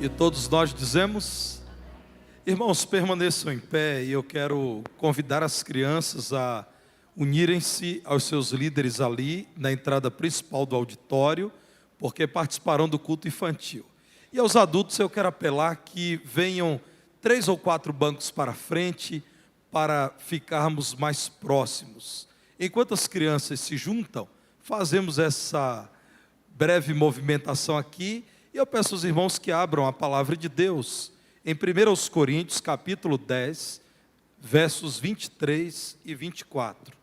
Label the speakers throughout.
Speaker 1: E todos nós dizemos, irmãos, permaneçam em pé e eu quero convidar as crianças a unirem-se aos seus líderes ali na entrada principal do auditório, porque participarão do culto infantil. E aos adultos eu quero apelar que venham 3 ou 4 bancos para frente para ficarmos mais próximos. Enquanto as crianças se juntam, fazemos essa breve movimentação aqui. E eu peço aos irmãos que abram a palavra de Deus em 1 Coríntios, capítulo 10, versos 23 e 24.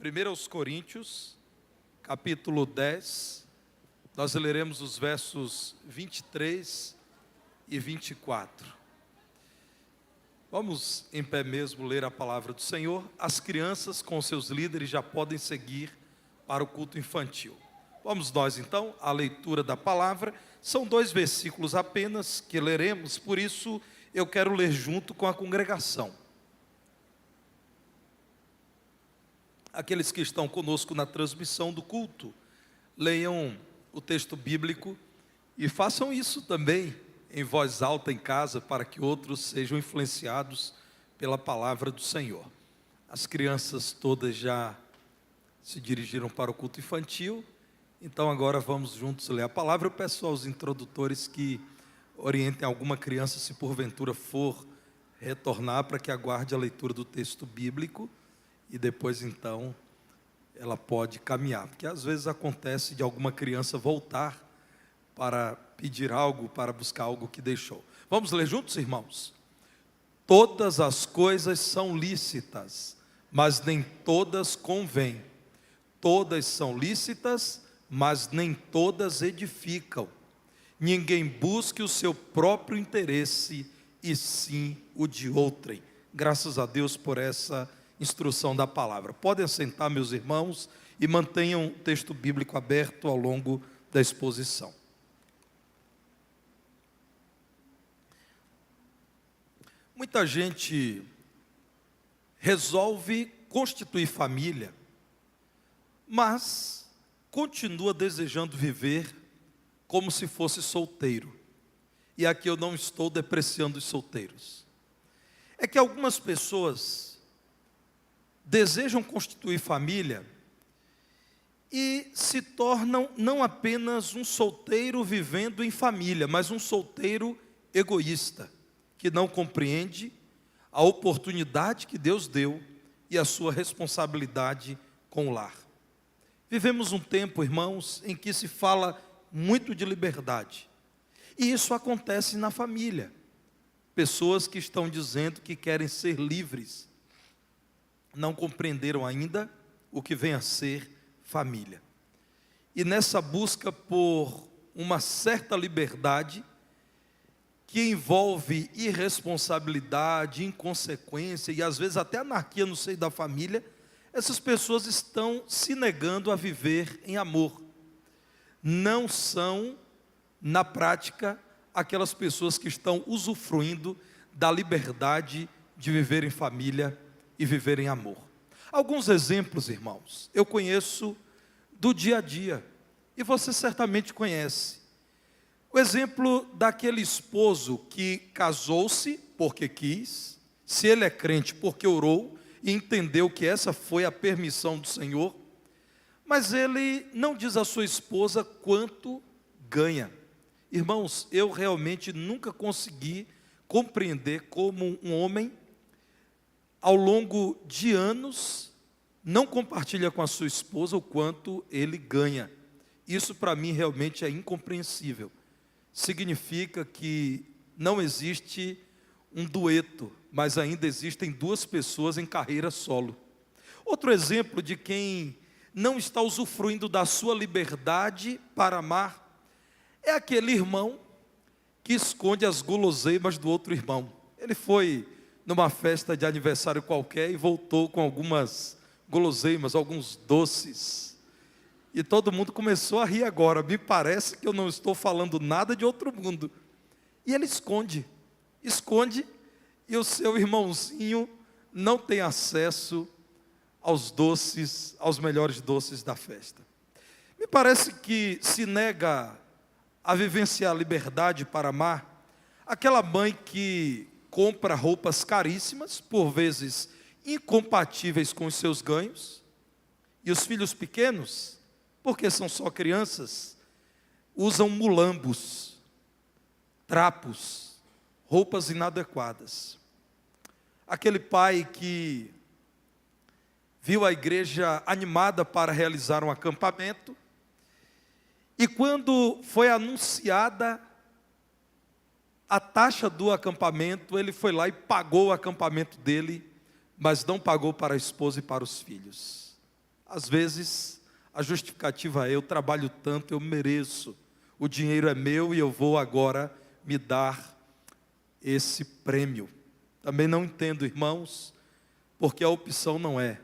Speaker 1: 1 Coríntios, capítulo 10, nós leremos os versos 23 e 24. Vamos em pé mesmo ler a palavra do Senhor. As crianças com seus líderes já podem seguir para o culto infantil. Vamos nós então à leitura da palavra. São 2 versículos apenas que leremos, por isso eu quero ler junto com a congregação. Aqueles que estão conosco na transmissão do culto, leiam o texto bíblico e façam isso também em voz alta em casa, para que outros sejam influenciados pela palavra do Senhor. As crianças todas já se dirigiram para o culto infantil. Então agora vamos juntos ler a palavra. Eu peço aos introdutores que orientem alguma criança, se porventura for retornar, para que aguarde a leitura do texto bíblico e depois então ela pode caminhar. Porque às vezes acontece de alguma criança voltar para pedir algo, para buscar algo que deixou. Vamos ler juntos, irmãos? Todas as coisas são lícitas, mas nem todas convêm. Todas são lícitas, mas nem todas edificam. Ninguém busque o seu próprio interesse, e sim o de outrem. Graças a Deus por essa instrução da palavra. Podem assentar, meus irmãos, e mantenham o texto bíblico aberto ao longo da exposição. Muita gente resolve constituir família, mas continua desejando viver como se fosse solteiro. E aqui eu não estou depreciando os solteiros. É que algumas pessoas desejam constituir família e se tornam não apenas um solteiro vivendo em família, mas um solteiro egoísta, que não compreende a oportunidade que Deus deu e a sua responsabilidade com o lar. Vivemos um tempo, irmãos, em que se fala muito de liberdade. E isso acontece na família. Pessoas que estão dizendo que querem ser livres, não compreenderam ainda o que vem a ser família. E nessa busca por uma certa liberdade, que envolve irresponsabilidade, inconsequência e às vezes até anarquia no seio da família, essas pessoas estão se negando a viver em amor. Não são, na prática, aquelas pessoas que estão usufruindo da liberdade de viver em família e viver em amor. Alguns exemplos, irmãos, eu conheço do dia a dia, e você certamente conhece. O exemplo daquele esposo que casou-se porque quis, se ele é crente porque orou, e entendeu que essa foi a permissão do Senhor, mas ele não diz à sua esposa quanto ganha. Irmãos, eu realmente nunca consegui compreender como um homem, ao longo de anos, não compartilha com a sua esposa o quanto ele ganha. Isso para mim realmente é incompreensível. Significa que não existe um dueto, mas ainda existem 2 pessoas em carreira solo. Outro exemplo de quem não está usufruindo da sua liberdade para amar é aquele irmão que esconde as guloseimas do outro irmão. Ele foi numa festa de aniversário qualquer e voltou com algumas guloseimas, alguns doces. E todo mundo começou a rir agora. Me parece que eu não estou falando nada de outro mundo. E ele esconde, e o seu irmãozinho não tem acesso aos doces, aos melhores doces da festa. Me parece que se nega a vivenciar a liberdade para amar, aquela mãe que compra roupas caríssimas, por vezes incompatíveis com os seus ganhos, e os filhos pequenos, porque são só crianças, usam mulambos, trapos, roupas inadequadas. Aquele pai que viu a igreja animada para realizar um acampamento, e quando foi anunciada a taxa do acampamento, ele foi lá e pagou o acampamento dele, mas não pagou para a esposa e para os filhos. Às vezes, a justificativa é: eu trabalho tanto, eu mereço, o dinheiro é meu e eu vou agora me dar esse prêmio. Também não entendo, irmãos, porque a opção não é,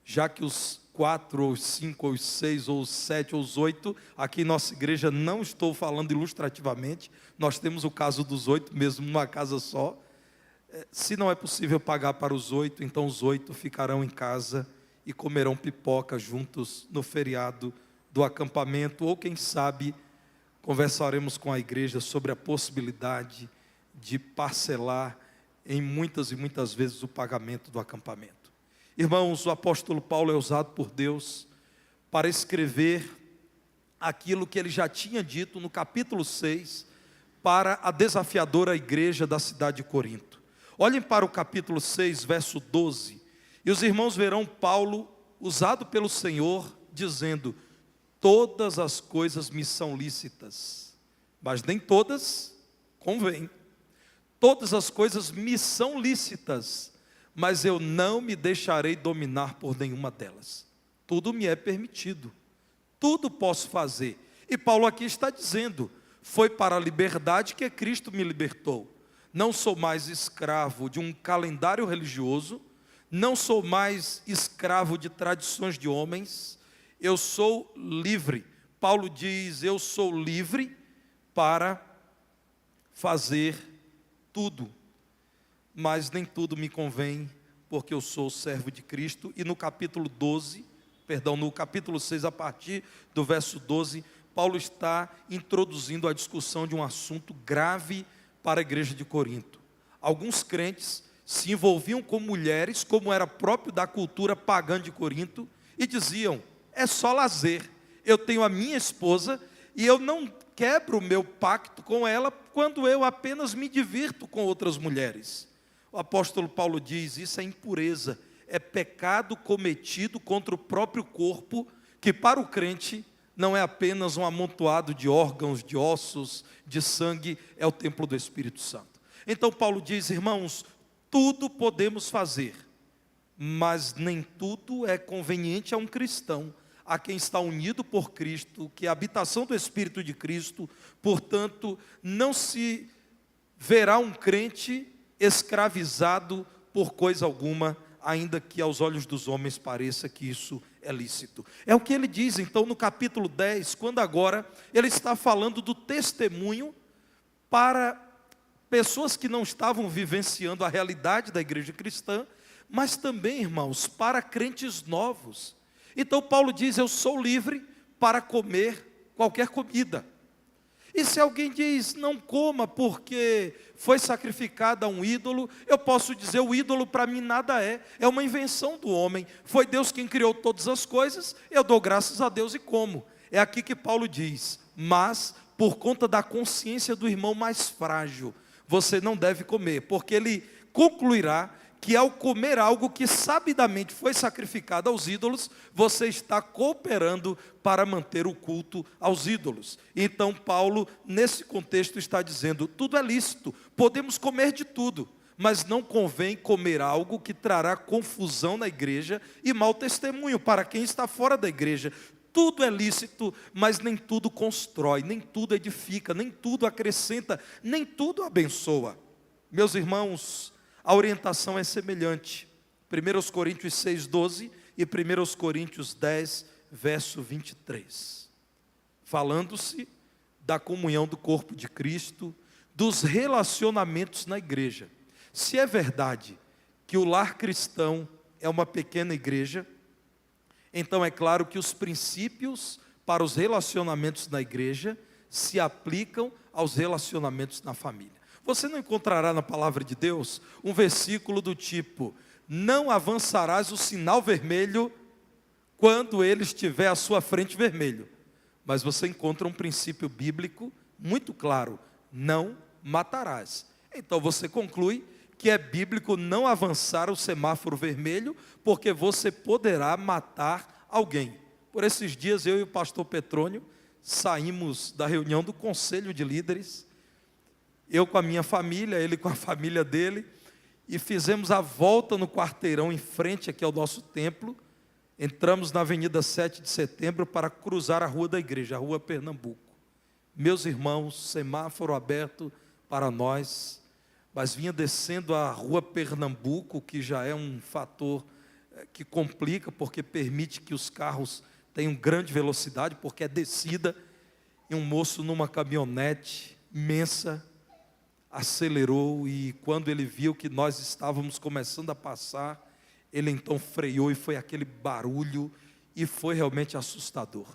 Speaker 1: já que os 4, ou os 5, ou os 6, ou os 7, ou os 8, aqui em nossa igreja não estou falando ilustrativamente, nós temos o caso dos 8 mesmo numa casa só. Se não é possível pagar para os 8, então os 8 ficarão em casa e comerão pipoca juntos no feriado do acampamento, ou quem sabe conversaremos com a igreja sobre a possibilidade de parcelar em muitas e muitas vezes o pagamento do acampamento. Irmãos, o apóstolo Paulo é usado por Deus para escrever aquilo que ele já tinha dito no capítulo 6 para a desafiadora igreja da cidade de Corinto. Olhem para o capítulo 6, verso 12, e os irmãos verão Paulo usado pelo Senhor dizendo: todas as coisas me são lícitas, mas nem todas convêm. Todas as coisas me são lícitas, mas eu não me deixarei dominar por nenhuma delas. Tudo me é permitido, tudo posso fazer. E Paulo aqui está dizendo: foi para a liberdade que Cristo me libertou. Não sou mais escravo de um calendário religioso, não sou mais escravo de tradições de homens, eu sou livre. Paulo diz: eu sou livre para fazer tudo, mas nem tudo me convém, porque eu sou servo de Cristo. E no capítulo 6, a partir do verso 12, Paulo está introduzindo a discussão de um assunto grave para a igreja de Corinto. Alguns crentes se envolviam com mulheres, como era próprio da cultura pagã de Corinto, e diziam: é só lazer, eu tenho a minha esposa e eu não quebro o meu pacto com ela quando eu apenas me divirto com outras mulheres. O apóstolo Paulo diz: isso é impureza, é pecado cometido contra o próprio corpo, que para o crente não é apenas um amontoado de órgãos, de ossos, de sangue, é o templo do Espírito Santo. Então Paulo diz: irmãos, tudo podemos fazer, mas nem tudo é conveniente a um cristão, a quem está unido por Cristo, que é a habitação do Espírito de Cristo. Portanto, não se verá um crente escravizado por coisa alguma, ainda que aos olhos dos homens pareça que isso é lícito. É o que ele diz então no capítulo 10, quando agora ele está falando do testemunho para pessoas que não estavam vivenciando a realidade da igreja cristã, mas também, irmãos, para crentes novos. Então Paulo diz: eu sou livre para comer qualquer comida. E se alguém diz: não coma porque foi sacrificado a um ídolo, eu posso dizer: o ídolo para mim nada é uma invenção do homem, foi Deus quem criou todas as coisas, eu dou graças a Deus e como. É aqui que Paulo diz: mas por conta da consciência do irmão mais frágil, você não deve comer, porque ele concluirá que ao comer algo que sabidamente foi sacrificado aos ídolos, você está cooperando para manter o culto aos ídolos. Então Paulo, nesse contexto, está dizendo: tudo é lícito, podemos comer de tudo, mas não convém comer algo que trará confusão na igreja e mau testemunho para quem está fora da igreja. Tudo é lícito, mas nem tudo constrói, nem tudo edifica, nem tudo acrescenta, nem tudo abençoa. Meus irmãos, a orientação é semelhante. 1 Coríntios 6:12 e 1 Coríntios 10, verso 23. Falando-se da comunhão do corpo de Cristo, dos relacionamentos na igreja. Se é verdade que o lar cristão é uma pequena igreja, então é claro que os princípios para os relacionamentos na igreja se aplicam aos relacionamentos na família. Você não encontrará na palavra de Deus um versículo do tipo: não avançarás o sinal vermelho quando ele estiver à sua frente vermelho. Mas você encontra um princípio bíblico muito claro: não matarás. Então você conclui que é bíblico não avançar o semáforo vermelho, porque você poderá matar alguém. Por esses dias eu e o pastor Petrônio saímos da reunião do conselho de líderes, eu com a minha família, ele com a família dele, e fizemos a volta no quarteirão em frente aqui ao nosso templo. Entramos na Avenida 7 de Setembro para cruzar a rua da igreja, a Rua Pernambuco. Meus irmãos, semáforo aberto para nós, mas vinha descendo a Rua Pernambuco, que já é um fator que complica, porque permite que os carros tenham grande velocidade, porque é descida, e um moço numa caminhonete imensa acelerou, e quando ele viu que nós estávamos começando a passar, ele então freou, e foi aquele barulho, e foi realmente assustador.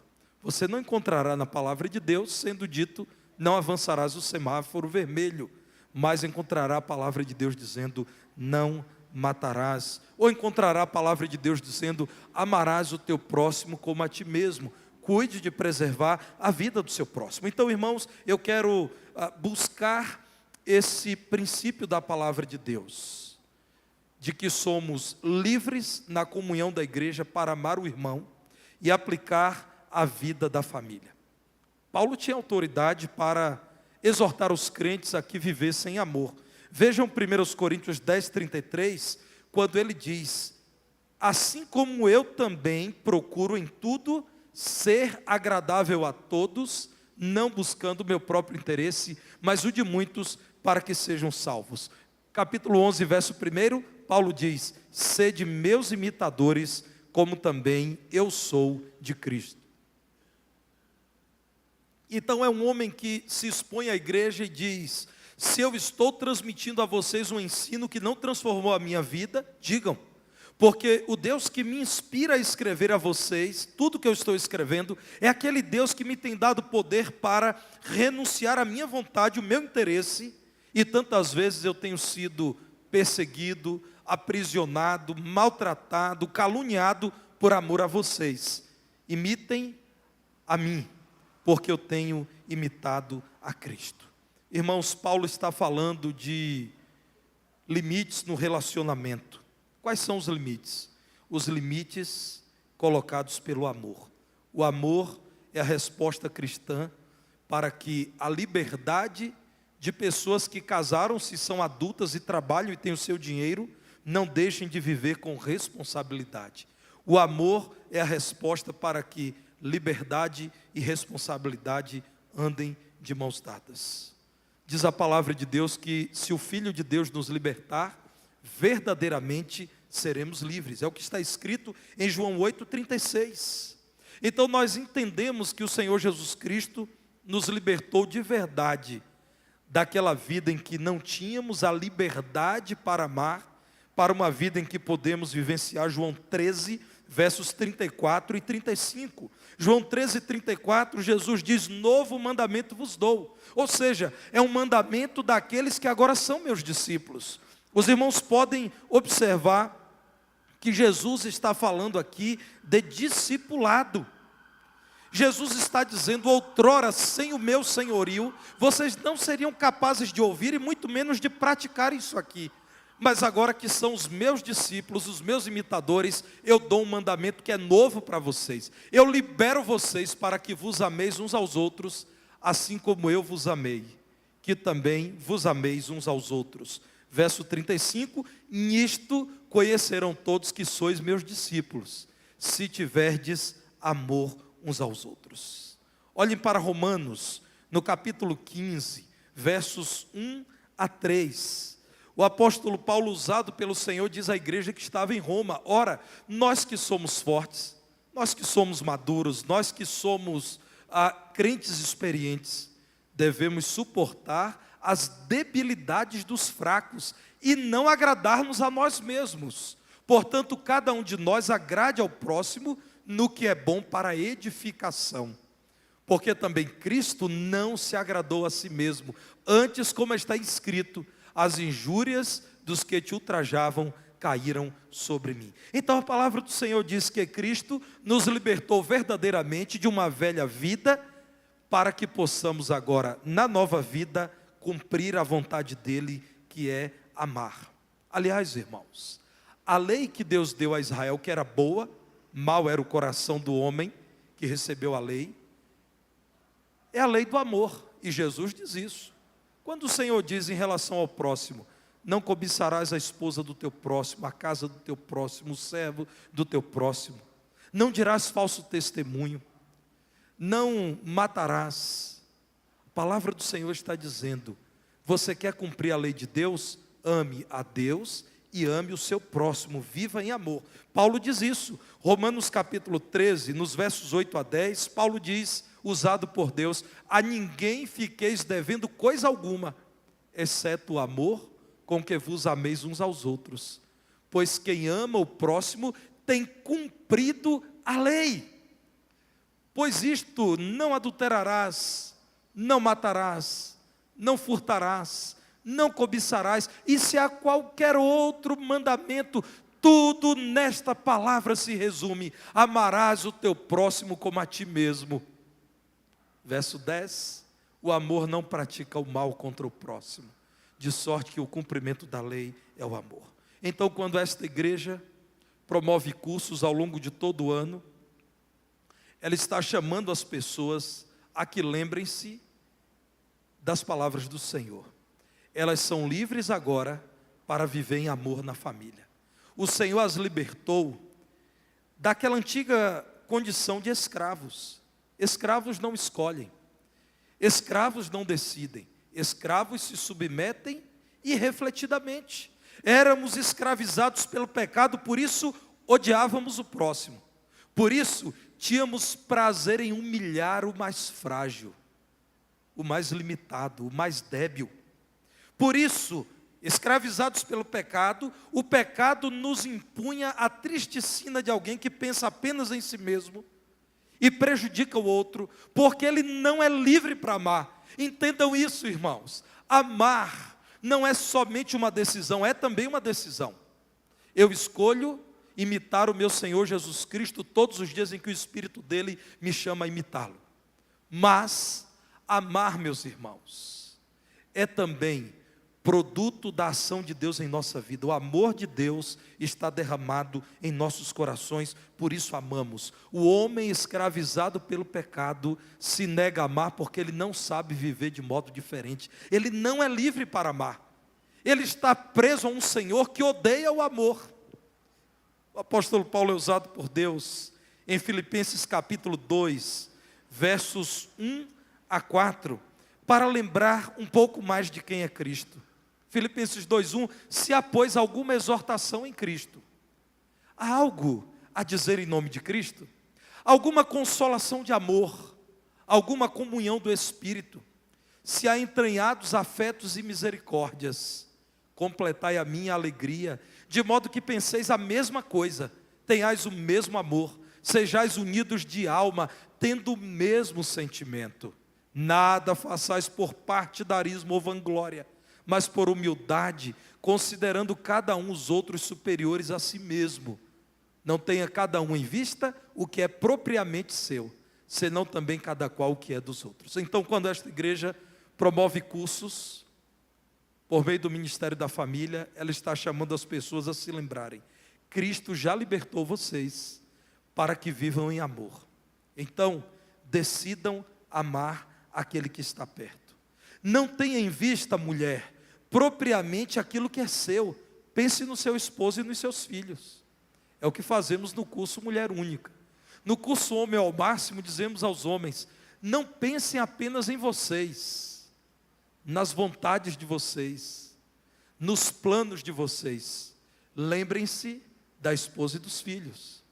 Speaker 1: Você não encontrará na palavra de Deus sendo dito: não avançarás o semáforo vermelho, mas encontrará a palavra de Deus dizendo: não matarás. Ou encontrará a palavra de Deus dizendo: amarás o teu próximo como a ti mesmo. Cuide de preservar a vida do seu próximo. Então, irmãos, eu quero buscar esse princípio da palavra de Deus, de que somos livres na comunhão da igreja para amar o irmão e aplicar a vida da família. Paulo tinha autoridade para exortar os crentes a que vivessem amor. Vejam 1 Coríntios 10:33, quando ele diz: assim como eu também procuro em tudo ser agradável a todos, não buscando o meu próprio interesse, mas o de muitos, para que sejam salvos. Capítulo 11, verso 1, Paulo diz: sede meus imitadores, como também eu sou de Cristo. Então é um homem que se expõe à igreja e diz: se eu estou transmitindo a vocês um ensino que não transformou a minha vida, digam, porque o Deus que me inspira a escrever a vocês, tudo que eu estou escrevendo, é aquele Deus que me tem dado poder para renunciar à minha vontade, o meu interesse, e tantas vezes eu tenho sido perseguido, aprisionado, maltratado, caluniado por amor a vocês. Imitem a mim, porque eu tenho imitado a Cristo. Irmãos, Paulo está falando de limites no relacionamento. Quais são os limites? Os limites colocados pelo amor. O amor é a resposta cristã para que a liberdade de pessoas que casaram-se, são adultas e trabalham e têm o seu dinheiro, não deixem de viver com responsabilidade. O amor é a resposta para que liberdade e responsabilidade andem de mãos dadas. Diz a palavra de Deus que se o Filho de Deus nos libertar, verdadeiramente seremos livres. É o que está escrito em João 8:36. Então nós entendemos que o Senhor Jesus Cristo nos libertou de verdade daquela vida em que não tínhamos a liberdade para amar, para uma vida em que podemos vivenciar João 13, versos 34 e 35. João 13:34, Jesus diz: novo mandamento vos dou. Ou seja, é um mandamento daqueles que agora são meus discípulos. Os irmãos podem observar que Jesus está falando aqui de discipulado. Jesus está dizendo: outrora, sem o meu senhorio, vocês não seriam capazes de ouvir e muito menos de praticar isso aqui. Mas agora que são os meus discípulos, os meus imitadores, eu dou um mandamento que é novo para vocês. Eu libero vocês para que vos ameis uns aos outros, assim como eu vos amei, que também vos ameis uns aos outros. Verso 35, nisto conhecerão todos que sois meus discípulos, se tiverdes amor uns aos outros. Olhem para Romanos, no capítulo 15, versos 1 a 3. O apóstolo Paulo, usado pelo Senhor, diz à igreja que estava em Roma: ora, nós que somos fortes, nós que somos maduros, nós que somos crentes experientes, devemos suportar as debilidades dos fracos e não agradar-nos a nós mesmos. Portanto, cada um de nós agrade ao próximo no que é bom para a edificação. Porque também Cristo não se agradou a si mesmo. Antes, como está escrito, as injúrias dos que te ultrajavam caíram sobre mim. Então a palavra do Senhor diz que Cristo nos libertou verdadeiramente de uma velha vida, para que possamos agora, na nova vida, cumprir a vontade dele, que é amar. Aliás, irmãos, a lei que Deus deu a Israel, que era boa, mau era o coração do homem que recebeu a lei, é a lei do amor, e Jesus diz isso. Quando o Senhor diz em relação ao próximo, não cobiçarás a esposa do teu próximo, a casa do teu próximo, o servo do teu próximo, não dirás falso testemunho, não matarás. A palavra do Senhor está dizendo, você quer cumprir a lei de Deus? Ame a Deus e ame o seu próximo, viva em amor. Paulo diz isso, Romanos capítulo 13, nos versos 8 a 10, Paulo diz, usado por Deus, a ninguém fiqueis devendo coisa alguma, exceto o amor com que vos ameis uns aos outros, pois quem ama o próximo tem cumprido a lei. Pois isto, não adulterarás, não matarás, não furtarás, não cobiçarás, e se há qualquer outro mandamento, tudo nesta palavra se resume, amarás o teu próximo como a ti mesmo. Verso 10, o amor não pratica o mal contra o próximo, de sorte que o cumprimento da lei é o amor. Então, quando esta igreja promove cursos ao longo de todo o ano, ela está chamando as pessoas a que lembrem-se das palavras do Senhor. Elas são livres agora para viver em amor na família. O Senhor as libertou daquela antiga condição de escravos. Escravos não escolhem, escravos não decidem, escravos se submetem irrefletidamente. Éramos escravizados pelo pecado, por isso odiávamos o próximo. Por isso tínhamos prazer em humilhar o mais frágil, o mais limitado, o mais débil. Por isso, escravizados pelo pecado, o pecado nos impunha a triste sina de alguém que pensa apenas em si mesmo e prejudica o outro, porque ele não é livre para amar. Entendam isso, irmãos. Amar não é somente uma decisão, é também uma decisão. Eu escolho imitar o meu Senhor Jesus Cristo todos os dias em que o Espírito dele me chama a imitá-lo. Mas amar, meus irmãos, é também produto da ação de Deus em nossa vida. O amor de Deus está derramado em nossos corações, por isso amamos. O homem escravizado pelo pecado se nega a amar porque ele não sabe viver de modo diferente. Ele não é livre para amar. Ele está preso a um Senhor que odeia o amor. O apóstolo Paulo é usado por Deus em Filipenses capítulo 2, versos 1 a 4, para lembrar um pouco mais de quem é Cristo. Filipenses 2:1, se há, pois, alguma exortação em Cristo, há algo a dizer em nome de Cristo, alguma consolação de amor, alguma comunhão do Espírito, se há entranhados afetos e misericórdias, completai a minha alegria, de modo que penseis a mesma coisa, tenhais o mesmo amor, sejais unidos de alma, tendo o mesmo sentimento. Nada façais por partidarismo ou vanglória, mas por humildade, considerando cada um os outros superiores a si mesmo. Não tenha cada um em vista o que é propriamente seu, senão também cada qual o que é dos outros. Então, quando esta igreja promove cursos, por meio do Ministério da Família, ela está chamando as pessoas a se lembrarem, Cristo já libertou vocês para que vivam em amor. Então, decidam amar aquele que está perto. Não tenha em vista, mulher, propriamente aquilo que é seu. Pense no seu esposo e nos seus filhos. É o que fazemos no curso Mulher Única. No curso Homem ao Máximo, dizemos aos homens, não pensem apenas em vocês, nas vontades de vocês, nos planos de vocês. Lembrem-se da esposa e dos filhos.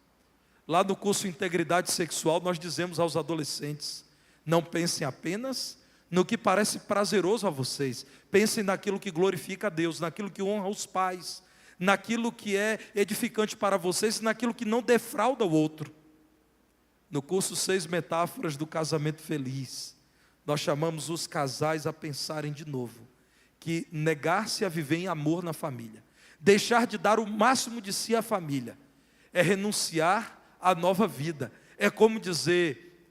Speaker 1: Lá no curso Integridade Sexual, nós dizemos aos adolescentes, não pensem apenas no que parece prazeroso a vocês. Pensem naquilo que glorifica a Deus, naquilo que honra os pais, naquilo que é edificante para vocês, naquilo que não defrauda o outro. No curso 6 Metáforas do Casamento Feliz, nós chamamos os casais a pensarem de novo que negar-se a viver em amor na família, deixar de dar o máximo de si à família, é renunciar à nova vida. É como dizer,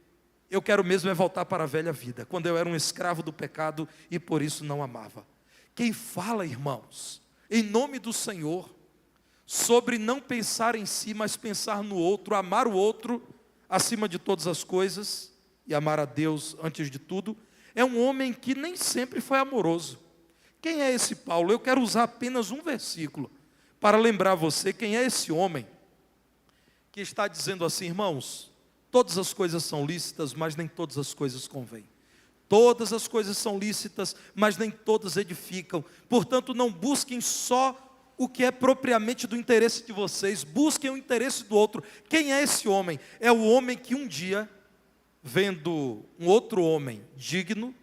Speaker 1: eu quero mesmo é voltar para a velha vida, quando eu era um escravo do pecado e por isso não amava. Quem fala, irmãos, em nome do Senhor, sobre não pensar em si, mas pensar no outro, amar o outro acima de todas as coisas e amar a Deus antes de tudo, é um homem que nem sempre foi amoroso. Quem é esse Paulo? Eu quero usar apenas um versículo para lembrar você quem é esse homem que está dizendo assim, irmãos, todas as coisas são lícitas, mas nem todas as coisas convêm. Todas as coisas são lícitas, mas nem todas edificam. Portanto, não busquem só o que é propriamente do interesse de vocês, busquem o interesse do outro. Quem é esse homem? É o homem que um dia, vendo um outro homem digno,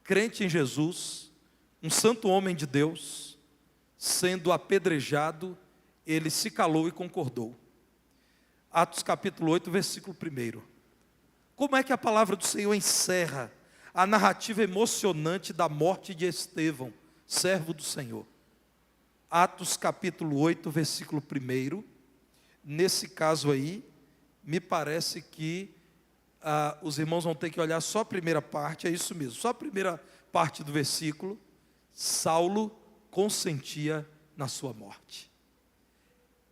Speaker 1: crente em Jesus, um santo homem de Deus, sendo apedrejado, ele se calou e concordou. Atos capítulo 8, versículo 1. Como é que a palavra do Senhor encerra a narrativa emocionante da morte de Estevão, servo do Senhor? Atos capítulo 8, versículo 1. Nesse caso aí, me parece que os irmãos vão ter que olhar só a primeira parte, é isso mesmo, só a primeira parte do versículo. Saulo consentia na sua morte.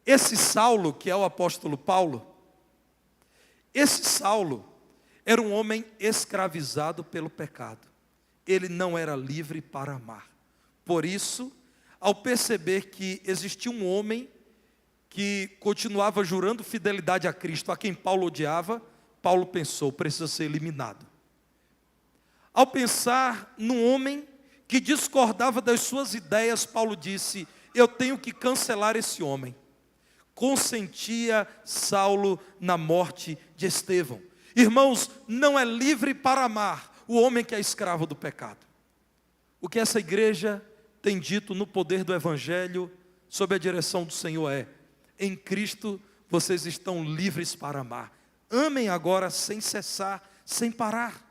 Speaker 1: Esse Saulo, que é o apóstolo Paulo, esse Saulo era um homem escravizado pelo pecado. Ele não era livre para amar. Por isso, ao perceber que existia um homem que continuava jurando fidelidade a Cristo, a quem Paulo odiava, Paulo pensou, precisa ser eliminado. Ao pensar num homem que discordava das suas ideias, Paulo disse, eu tenho que cancelar esse homem. Consentia Saulo na morte de Estevão. Irmãos, não é livre para amar o homem que é escravo do pecado. O que essa igreja tem dito no poder do Evangelho, sob a direção do Senhor é, em Cristo vocês estão livres para amar. Amem agora sem cessar, sem parar.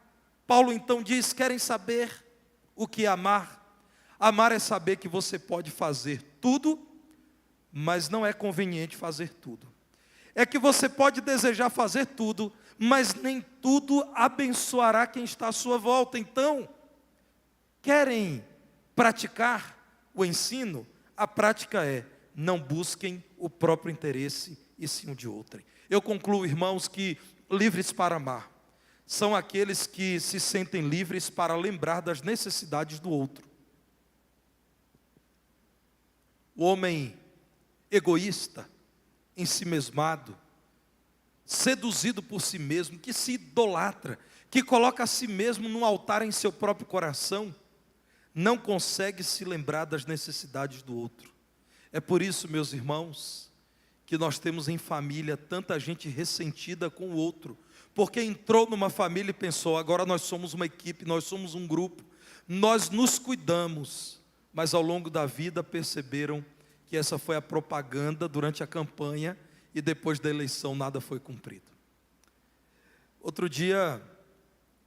Speaker 1: Paulo então diz, querem saber o que é amar? Amar é saber que você pode fazer tudo, mas não é conveniente fazer tudo. É que você pode desejar fazer tudo, mas nem tudo abençoará quem está à sua volta. Então, querem praticar o ensino? A prática é, não busquem o próprio interesse e sim o de outrem. Eu concluo, irmãos, que livres para amar são aqueles que se sentem livres para lembrar das necessidades do outro. O homem egoísta, ensimesmado, seduzido por si mesmo, que se idolatra, que coloca a si mesmo num altar em seu próprio coração, não consegue se lembrar das necessidades do outro. É por isso, meus irmãos, que nós temos em família tanta gente ressentida com o outro, porque entrou numa família e pensou, agora nós somos uma equipe, nós somos um grupo, nós nos cuidamos, mas ao longo da vida perceberam que essa foi a propaganda durante a campanha e depois da eleição nada foi cumprido. Outro dia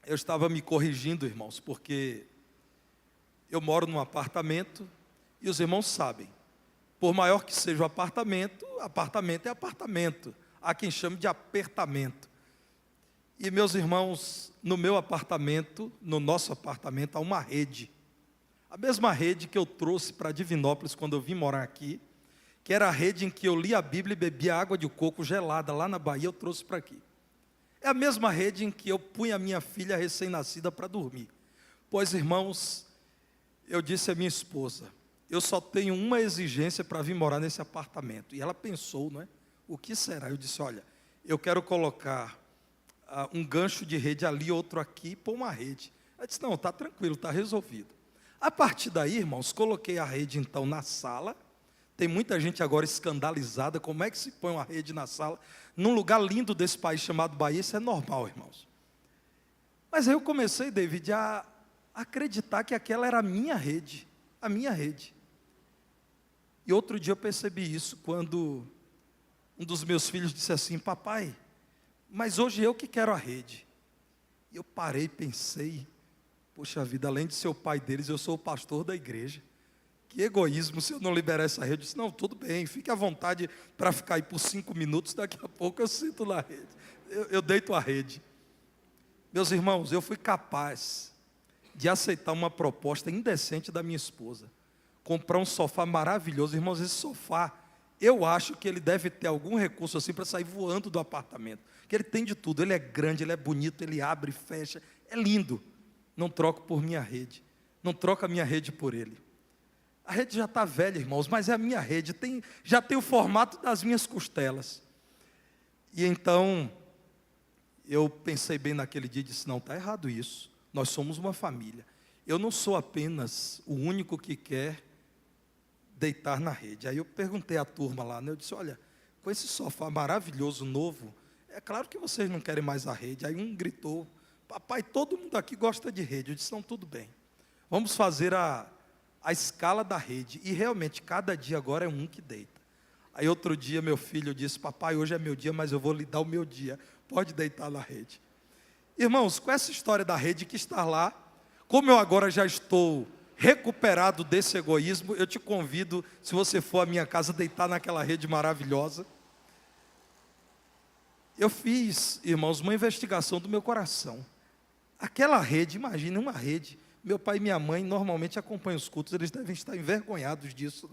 Speaker 1: eu estava me corrigindo, irmãos, porque eu moro num apartamento e os irmãos sabem, por maior que seja o apartamento, apartamento é apartamento, há quem chame de apertamento. E meus irmãos, no meu apartamento, no nosso apartamento, há uma rede. A mesma rede que eu trouxe para Divinópolis quando eu vim morar aqui, que era a rede em que eu li a Bíblia e bebia água de coco gelada, lá na Bahia eu trouxe para aqui. É a mesma rede em que eu punha a minha filha recém-nascida para dormir. Pois, irmãos, eu disse à minha esposa, eu só tenho uma exigência para vir morar nesse apartamento. E ela pensou, não é? O que será? Eu disse, olha, eu quero colocar um gancho de rede ali, outro aqui, e pôr uma rede. Ela disse, não, está tranquilo, está resolvido. A partir daí, irmãos, coloquei a rede então na sala. Tem muita gente agora escandalizada, como é que se põe uma rede na sala? Num lugar lindo desse país chamado Bahia, isso é normal, irmãos. Mas aí eu comecei, David, a acreditar que aquela era a minha rede. A minha rede. E outro dia eu percebi isso, quando um dos meus filhos disse assim, papai, mas hoje eu que quero a rede. E eu parei e pensei, poxa vida, além de ser o pai deles, eu sou o pastor da igreja. Que egoísmo se eu não liberar essa rede. Eu disse, não, tudo bem, fique à vontade para ficar aí por 5 minutos, daqui a pouco eu sinto na rede. Eu deito a rede. Meus irmãos, eu fui capaz de aceitar uma proposta indecente da minha esposa. Comprar um sofá maravilhoso. Irmãos, esse sofá, eu acho que ele deve ter algum recurso assim para sair voando do apartamento. Porque ele tem de tudo, ele é grande, ele é bonito, ele abre, fecha, é lindo. Não troco por minha rede. Não troco a minha rede por ele. A rede já está velha, irmãos, mas é a minha rede, já tem o formato das minhas costelas. E então, eu pensei bem naquele dia e disse, não, está errado isso. Nós somos uma família. Eu não sou apenas o único que quer deitar na rede. Aí eu perguntei à turma lá, né? Eu disse, olha, com esse sofá maravilhoso, novo, é claro que vocês não querem mais a rede. Aí um gritou, papai, todo mundo aqui gosta de rede. Eu disse, não, tudo bem. Vamos fazer a escala da rede. E realmente, cada dia agora é um que deita. Aí outro dia meu filho disse, papai, hoje é meu dia, mas eu vou lhe dar o meu dia. Pode deitar na rede. Irmãos, com essa história da rede que está lá, como eu agora já estou recuperado desse egoísmo, eu te convido, se você for à minha casa, deitar naquela rede maravilhosa. Eu fiz, irmãos, uma investigação do meu coração. Aquela rede, imagine uma rede. Meu pai e minha mãe normalmente acompanham os cultos, eles devem estar envergonhados disso.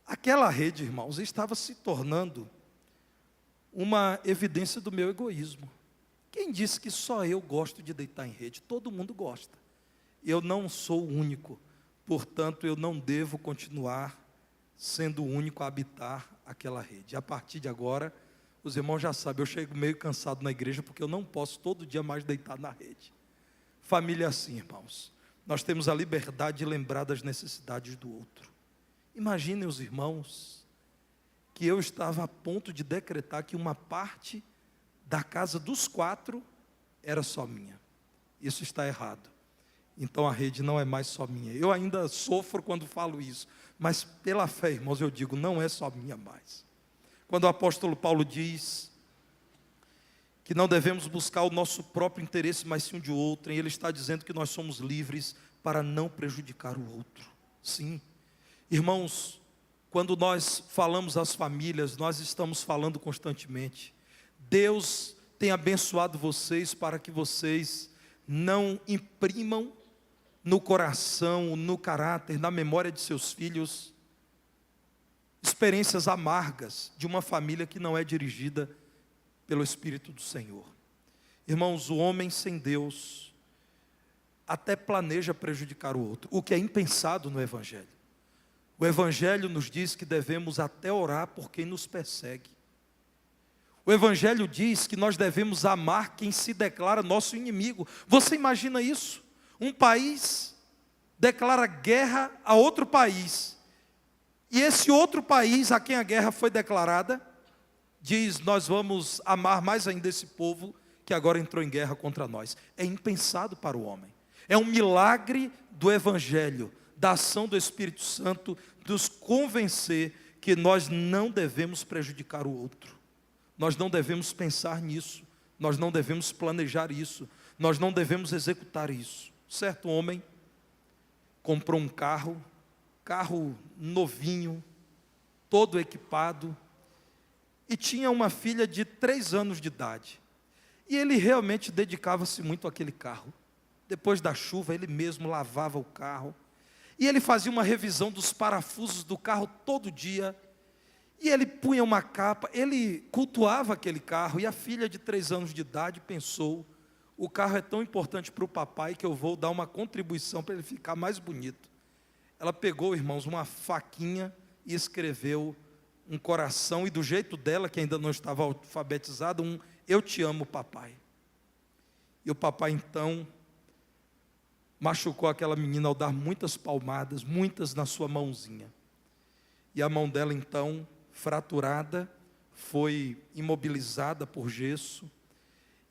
Speaker 1: Aquela rede, irmãos, estava se tornando uma evidência do meu egoísmo. Quem disse que só eu gosto de deitar em rede? Todo mundo gosta. Eu não sou o único, portanto, eu não devo continuar sendo o único a habitar aquela rede. A partir de agora, os irmãos já sabem, eu chego meio cansado na igreja, porque eu não posso todo dia mais deitar na rede. Família é assim, irmãos. Nós temos a liberdade de lembrar das necessidades do outro. Imaginem os irmãos, que eu estava a ponto de decretar que uma parte da casa dos 4 era só minha. Isso está errado. Então a rede não é mais só minha. Eu ainda sofro quando falo isso, mas pela fé, irmãos, eu digo, não é só minha mais. Quando o apóstolo Paulo diz que não devemos buscar o nosso próprio interesse, mas sim o de outro, e ele está dizendo que nós somos livres para não prejudicar o outro. Sim. Irmãos, quando nós falamos às famílias, nós estamos falando constantemente. Deus tem abençoado vocês para que vocês não imprimam no coração, no caráter, na memória de seus filhos, experiências amargas de uma família que não é dirigida pelo Espírito do Senhor. Irmãos, o homem sem Deus até planeja prejudicar o outro, o que é impensado no Evangelho. O Evangelho nos diz que devemos até orar por quem nos persegue. O Evangelho diz que nós devemos amar quem se declara nosso inimigo. Você imagina isso? Um país declara guerra a outro país, e esse outro país a quem a guerra foi declarada, diz, nós vamos amar mais ainda esse povo que agora entrou em guerra contra nós. É impensado para o homem. É um milagre do Evangelho, da ação do Espírito Santo, nos convencer que nós não devemos prejudicar o outro. Nós não devemos pensar nisso, nós não devemos planejar isso, nós não devemos executar isso. Certo homem comprou um carro novinho, todo equipado, e tinha uma filha de 3 anos de idade. E ele realmente dedicava-se muito àquele carro. Depois da chuva, ele mesmo lavava o carro. E ele fazia uma revisão dos parafusos do carro todo dia. E ele punha uma capa, ele cultuava aquele carro. E a filha de 3 anos de idade pensou, o carro é tão importante para o papai que eu vou dar uma contribuição para ele ficar mais bonito. Ela pegou, irmãos, uma faquinha e escreveu um coração, e do jeito dela, que ainda não estava alfabetizada, um eu te amo, papai. E o papai então machucou aquela menina ao dar muitas palmadas, muitas na sua mãozinha. E a mão dela então, fraturada, foi imobilizada por gesso.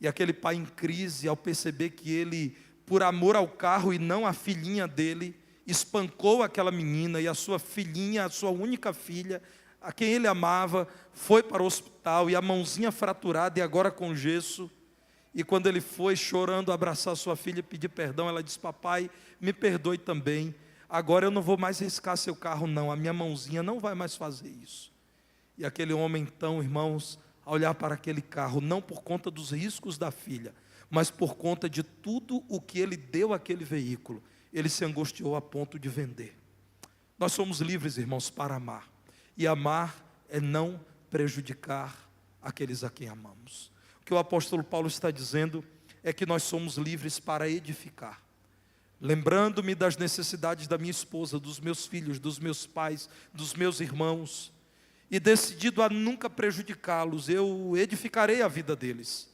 Speaker 1: E aquele pai em crise, ao perceber que ele, por amor ao carro e não à filhinha dele, espancou aquela menina, e a sua filhinha, a sua única filha, a quem ele amava, foi para o hospital e a mãozinha fraturada e agora com gesso. E quando ele foi chorando abraçar sua filha e pedir perdão, ela disse: papai, me perdoe também. Agora eu não vou mais riscar seu carro não, a minha mãozinha não vai mais fazer isso. E aquele homem então, irmãos, a olhar para aquele carro, não por conta dos riscos da filha, mas por conta de tudo o que ele deu àquele veículo, ele se angustiou a ponto de vender. Nós somos livres, irmãos, para amar. E amar é não prejudicar aqueles a quem amamos. O que o apóstolo Paulo está dizendo é que nós somos livres para edificar. Lembrando-me das necessidades da minha esposa, dos meus filhos, dos meus pais, dos meus irmãos, e decidido a nunca prejudicá-los, eu edificarei a vida deles.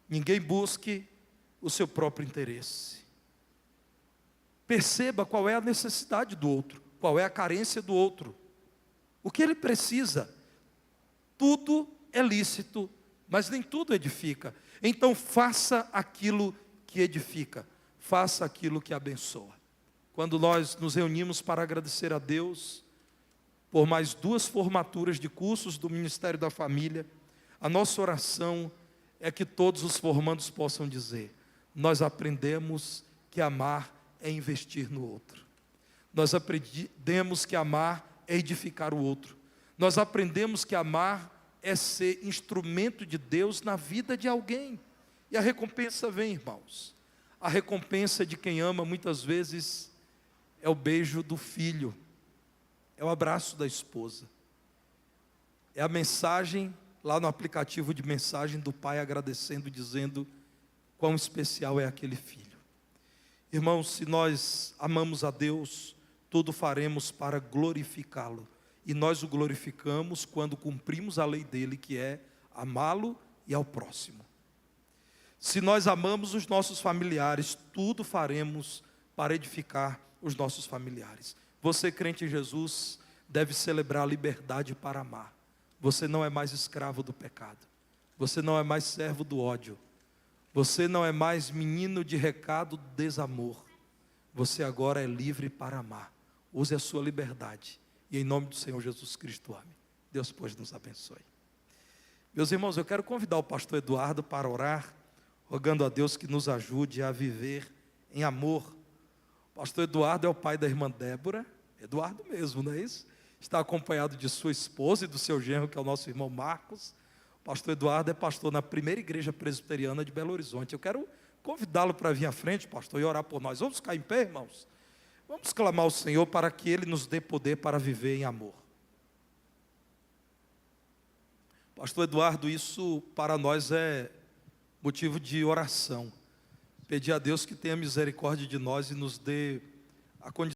Speaker 1: Ninguém busque o seu próprio interesse. Perceba qual é a necessidade do outro, qual é a carência do outro, o que ele precisa. Tudo é lícito, mas nem tudo edifica. Então faça aquilo que edifica, faça aquilo que abençoa. Quando nós nos reunimos para agradecer a Deus por mais 2 formaturas de cursos do Ministério da Família, a nossa oração é que todos os formandos possam dizer: nós aprendemos que amar é investir no outro. Nós aprendemos que amar é edificar o outro. Nós aprendemos que amar é ser instrumento de Deus na vida de alguém. E a recompensa vem, irmãos. A recompensa de quem ama muitas vezes é o beijo do filho, é o abraço da esposa, é a mensagem lá no aplicativo de mensagem do pai agradecendo, dizendo quão especial é aquele filho. Irmãos, se nós amamos a Deus, tudo faremos para glorificá-lo. E nós o glorificamos quando cumprimos a lei dele, que é amá-lo e ao próximo. Se nós amamos os nossos familiares, tudo faremos para edificar os nossos familiares. Você, crente em Jesus, deve celebrar a liberdade para amar. Você não é mais escravo do pecado. Você não é mais servo do ódio. Você não é mais menino de recado do desamor. Você agora é livre para amar. Use a sua liberdade. E em nome do Senhor Jesus Cristo, ame. Deus, pois, nos abençoe. Meus irmãos, eu quero convidar o pastor Eduardo para orar, rogando a Deus que nos ajude a viver em amor. O pastor Eduardo é o pai da irmã Débora, Eduardo mesmo, não é isso? Está acompanhado de sua esposa e do seu genro, que é o nosso irmão Marcos. O pastor Eduardo é pastor na primeira igreja presbiteriana de Belo Horizonte. Eu quero convidá-lo para vir à frente, pastor, e orar por nós. Vamos ficar em pé, irmãos? Vamos clamar ao Senhor para que Ele nos dê poder para viver em amor. Pastor Eduardo, isso para nós é motivo de oração. Pedir a Deus que tenha misericórdia de nós e nos dê a condição